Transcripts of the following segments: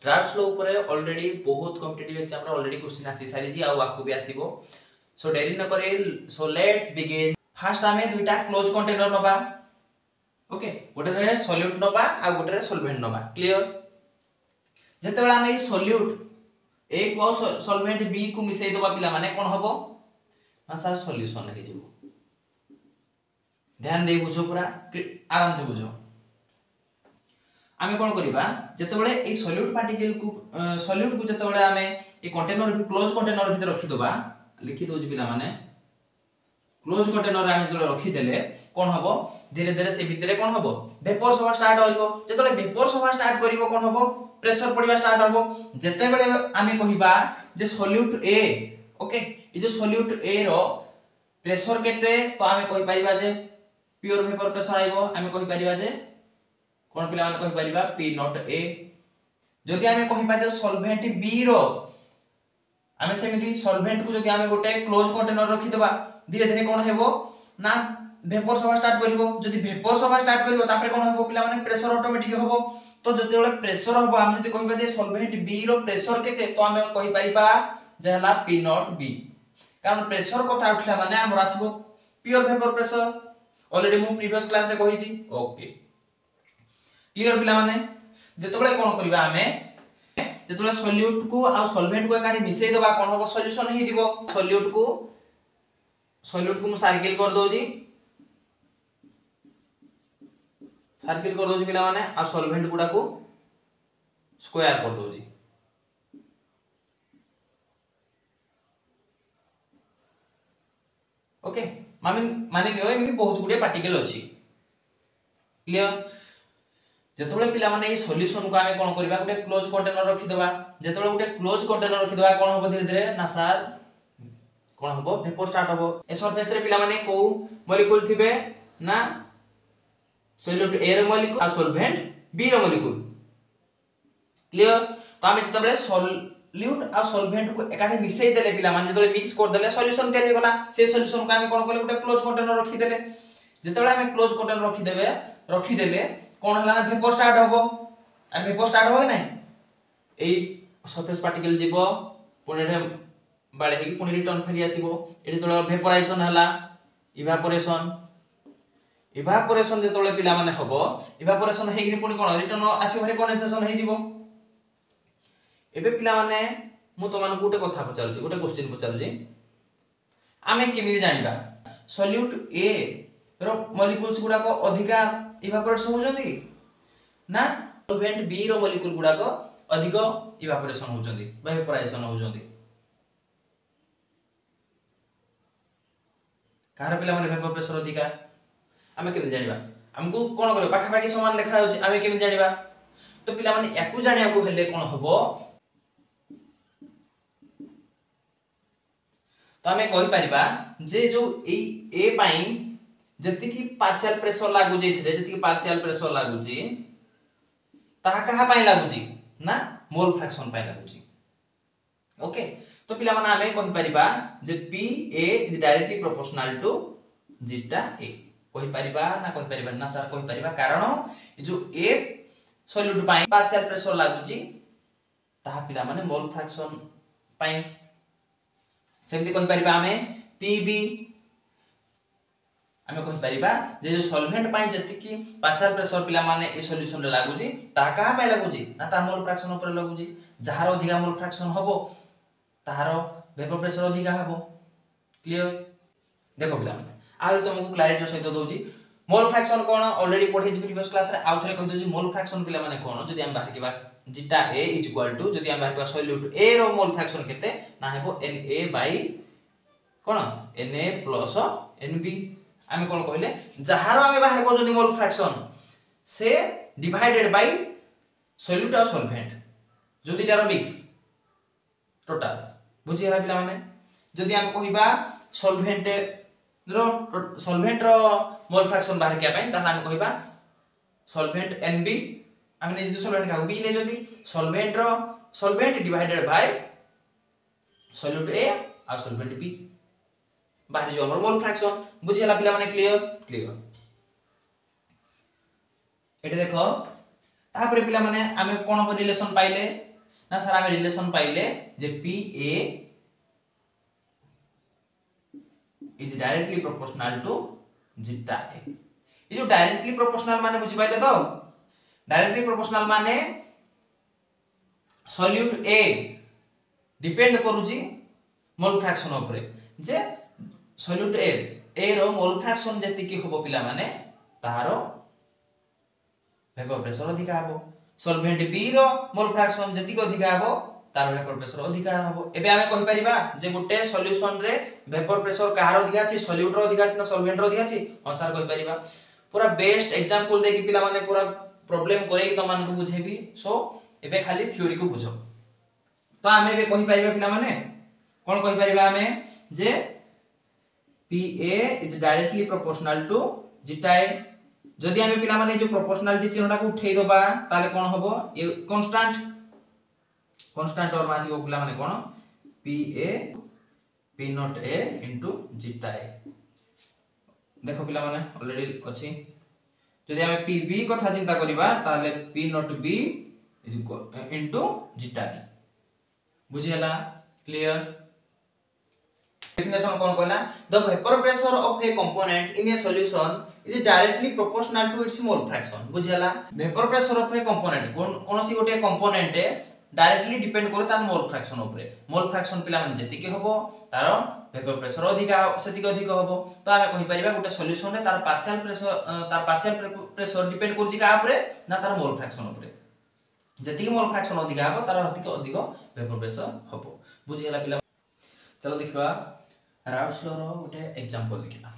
Draft flow ऊपर already बहुत competitive exam रे ऑलरेडी क्वेश्चन आसी सारी जी आ आपको भी आसीबो सो देरी न करे सो लेट्स बिगिन फर्स्ट हमें दुईटा क्लोज कंटेनर नबा ओके गोटे रे सॉल्यूट नबा आ गोटे रे सॉल्वेंट नबा क्लियर जते बेला हमें सॉल्यूट ए को सॉल्वेंट बी को मिसई दबा पिला माने कोन हबो ना सर सॉल्यूशन हे जिवो ध्यान दे बुझो पूरा आराम से बुझो आमे कोन करिबा जते बेले ए सॉल्यूट पार्टिकल को सॉल्यूट को जते बेले हमें ए कंटेनर भी क्लोज कंटेनर भीतर रखि दबा लिखि दो पिला माने क्लोज कंटेनर रे हम जते रखि देले कोन हबो धीरे धीरे से भीतर कोन हबो वेपर सभा स्टार्ट होइबो जते वेपर सभा स्टार्ट करिवो कोन हबो प्रेशर पड़िबा स्टार्ट हबो जते बेले आमे कहिबा जे सॉल्यूट ए ओके ए जो सॉल्यूट ए रो प्रेशर केते तो आमे कहि परिबा जे प्योर वेपर प्रेशर आइबो आमे कहि परिबा जे कोन पिला माने कहि परिबा पी नॉट ए जदि आमे कहिबा जे सॉल्वेंट बी रो आमे सेमिति सॉल्वेंट को जदि आमे गोटे क्लोज कंटेनर रखि देबा धीरे धीरे कोन हेबो ना वेपर सभा स्टार्ट करिवो जदि वेपर सभा स्टार्ट करिवो तापर कोन हेबो पिला माने प्रेशर ऑटोमेटिक हेबो तो जते बेले प्रेशर होबो हम जदि कहिबा जे सॉल्वेंट बी रो प्रेशर केते तो आमे कहि परिबा जे हला पी नॉट बी कारण प्रेशर कथा उठला माने हमर आसीबो प्योर वेपर प्रेशर ऑलरेडी मु प्रीवियस क्लास रे कहि छी ओके क्लियर पिला माने जते बेले कोन करिबा हमें जते बेले सॉल्यूट को आ सॉल्वेंट को एकाठी मिसई देबा कोन होबो सॉल्यूशन हे जिवो सॉल्यूट को मु सर्किल कर दो जी सर्किल कर दो जी पिला माने आ सॉल्वेंट गुडा को स्क्वायर कर दो जी ओके माने लियो एमि बहुत गुडे पार्टिकल अछि क्लियर जेतबेले पिला माने ई सॉल्यूशन को हमें कोन करबा गुटे क्लोज कंटेनर रखि देबा जेतबेले गुटे क्लोज कंटेनर रखि देबा कोन होबो धीरे धीरे ना सर कोन होबो वेपर स्टार्ट होबो ए सरफेस रे पिला माने को मॉलिक्यूल थिबे ना सॉल्यूट ए रे मॉलिक्यूल आ सॉल्वेंट बी रे मॉलिक्यूल क्लियर तो हमें जेतबेले सॉल्यूट आ सॉल्वेंट को एकाठी मिसई देले पिला माने जेतबेले मिक्स कर देले सॉल्यूशन तयार हो गला से सॉल्यूशन को हमें कोन करले गुटे क्लोज कंटेनर रखि देले जेतबेले हमें क्लोज कंटेनर रखि देले कोन हला ना वेपर स्टार्ट होबो आ वेपर स्टार्ट हो कि नै एई सरफेस पार्टिकल जीवो पुणे बाडे हेकी पुणी रिटर्न फेरी आसीबो एठी तोला वेपराइजेशन हला इवापोरेशन जे तोले पिला माने हबो इवापोरेशन हेकी पुणी कोन रिटर्न आसी भरे कंडेंसेशन हे जीवो एबे पिला माने मु तो मान गुटे कथा पचारु जी गुटे क्वेश्चन पचारु जी आमे केमिति जानिबा सॉल्यूट ए रो मॉलिक्यूल्स गुडा को अधिका इवापोरेट होउजंती ना सॉल्वेंट बी रो मॉलिक्यूल गुडा को अधिक इवापोरेशन होउजंती बा वेपराइजेशन होउजंती कार पिला माने वेपर प्रेशर अधिका आमे केमिति जानिबा हमको कोन करियो पाखा पाखी समान देखा जाउची आमे केमिति जानिबा तो पिला माने याकू जानिया को हेले कोन हबो तो आमे कहि परिबा जे जो ए पाई जति की पार्शियल प्रेशर लागु जेथिरे जति की पार्शियल प्रेशर लागु जी ताहा कहा पाई लागु जी ना मोल फ्रैक्शन पाई लागु जी ओके तो पिला माने आमे कहि परिबा जे P A is directly proportional to zeta A कहि परिबा ना सर कहि परिबा कारण जो ए सॉल्यूट पाई पार्शियल प्रेशर लागु जी ताहा पिला माने मोल फ्रैक्शन पाई सेमति कहि परिबा आमे पीबी आमे कहि परिबा जे जो सॉल्वेंट पाई जति की पार्शियल प्रेशर पिला माने ए सॉल्यूशन रे लागु जी ता कहा पाई लागु जी ना ता मोल फ्रैक्शन ऊपर लागु जी जहार अधिका मोल फ्रैक्शन हबो ताहार वेपर प्रेशर अधिका हबो क्लियर देखो पिला माने आ तुमको क्लैरिटी सहित दोजी मोल फ्रैक्शन कोन ऑलरेडी पढे जी प्रीवियस क्लास रे आउ थरे कहि दोजी मोल फ्रैक्शन पिला माने कोन जदि हम बाहर केबा zeta A is equal to जदि हम बाहर केबा सॉल्यूट ए रो मोल फ्रैक्शन केते ना हेबो Na by cone Na plus Nb आमे कोन कहले जहारो आमे बाहर को जदि मोल फ्रैक्शन से डिवाइडेड बाय सॉल्यूट और सॉल्वेंट जदि तार मिक्स टोटल बुझिरा पिला माने जदि हम कहिबा सॉल्वेंट रो मोल फ्रैक्शन बाहर के पय ताहा हम कहिबा सॉल्वेंट Nb आमे जदि सॉल्वेंट का बी ने जदि solvent divided by solute A और सॉल्वेंट B बाहर जो हमर मोल फ्रैक्शन बुझिला पिला माने क्लियर एटे देखो तापर पिला माने आमे कोन रिलेशन पाइले ना सर आमे रिलेशन पाइले जे P A is directly proportional to zeta A. ये जो डायरेक्टली प्रोपोर्शनल माने बुझी पाइले तो डायरेक्टली प्रोपोर्शनल माने सॉल्यूट ए डिपेंड करूची मोल फ्रैक्शन ऊपर जे सॉल्यूट ए रो मोल फ्रैक्शन जति की होबो पिला माने तारो वेपर प्रेशर अधिका हबो। सॉल्वेंट बी रो मोल फ्रैक्शन जति को अधिका हबो तार वेपर प्रेशर अधिका हबो। एबे आमे कहि परिबा जे गुटे सॉल्यूशन रे वेपर प्रेशर कहार अधिका अछि सॉल्यूट रो अधिका अछि ना सॉल्वेंट रो अधिका अछि। हां सर कहि परिबा पूरा बेस्ट एग्जांपल दे कि पिला माने पूरा प्रॉब्लम करे कि त मान को बुझेबी। सो एबे खाली थ्योरी को बुझो तो आमे एबे कहि परिबा पिला माने कोन कहि परिबा आमे जे PA is directly proportional to zeta A. जदि आमे पिला माने जो प्रोपोर्शनलिटी चिन्हटा को उठेई दबा ताले कोन हबो ये कांस्टेंट और मासी को पिला माने कोन PA P not A into zeta A. देखो पिला माने ऑलरेडी अछि जदि आमे PB कथा चिंता करिबा ताले P not B is into zeta B। बुझियला क्लियर। Definition कौन कहला the vapor pressure of a component in a solution is directly proportional to its mole fraction। बुझियला vapor pressure of a component कोनोसी गोटे component directly depend करे तार mole fraction ऊपर। Mole fraction पिला माने जति के होबो तार वेपर प्रेशर अधिका सेति के अधिक होबो। तो आमे कहि परिबा गोटे सॉल्यूशन रे तार पार्शियल प्रेशर डिपेंड करछि का ऊपर ना तार मोल फ्रैक्शन ऊपर। जति के मोल फ्रैक्शन अधिका होबो तार अधिक वेपर प्रेशर होबो। बुझियला पिला। चलो देखबा राउट्स लॉ रो गोटे एग्जांपल देखिबा।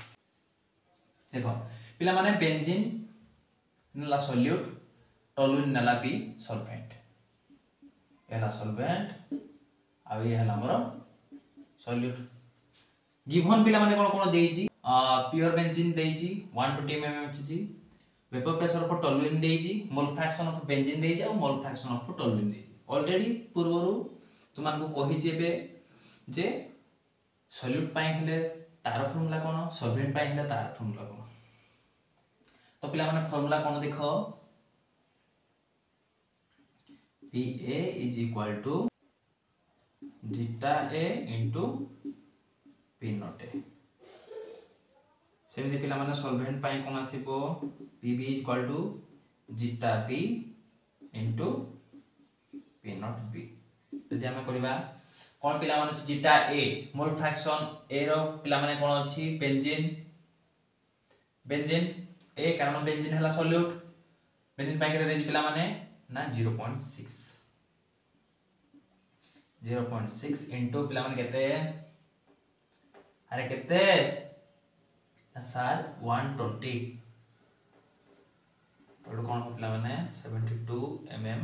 देखो पिला माने बेंजीन नला सॉल्यूट टोलुइन नला पी सॉल्वेंट एला सॉल्वेंट आ ये हला हमर सॉल्यूट गिवन पिला माने कोन देइची प्योर बेंजीन देइची 120 mmHg vapour pressure of toluene देइची मोल फ्रैक्शन ऑफ बेंजीन देइची और मोल फ्रैक्शन ऑफ टोलुइन देइची। ऑलरेडी पूर्वरु तुमान को कहि जेबे जे सॉल्यूट पाई हेले तार फार्मूला कोन सॉल्वेंट पाई हेले तार फार्मूला कोन। तो पिला माने फार्मूला कोन देखो PA is equal to zeta A into P not A। सेमिति पिला माने सॉल्वेंट पाई कोन आसीबो PB is equal to zeta P into P not B। जदि हम करिबा कोन पिला माने zeta A mole fraction A रो पिला माने कोन अछि बेंजीन ए कारण बेंजीन हला सॉल्यूट बेंजीन पाई के देछि पिला माने ना 0.6 इनटू पिला माने केते अरे केते सर 120 तो कोन पिला माने 72 mm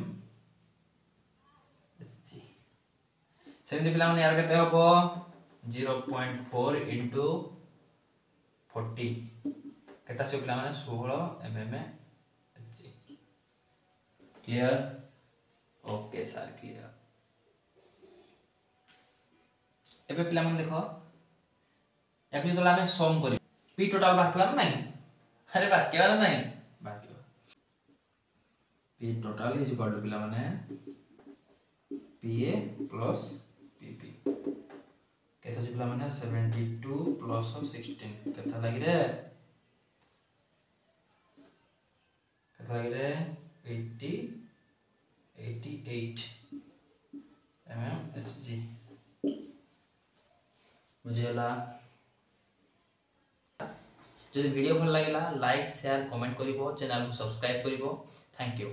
सेमति पिला माने यार केते होबो 0.4 into 40 केता से पिला माने 16 mm clear. Okay sir clear. एबे पिला माने देखो एक जला हमें सम करी p टोटल बाकीबार नहीं अरे बाकीबार नहीं बाकी p total is equal to पिला माने pa plus pp केता जे पिला माने 72 plus 16 केता लागि रे 88 mmHg। बुझेला जदि वीडियो भल लागेला लाइक शेयर कमेंट करिवो चैनल को सब्सक्राइब करिवो। Thank you.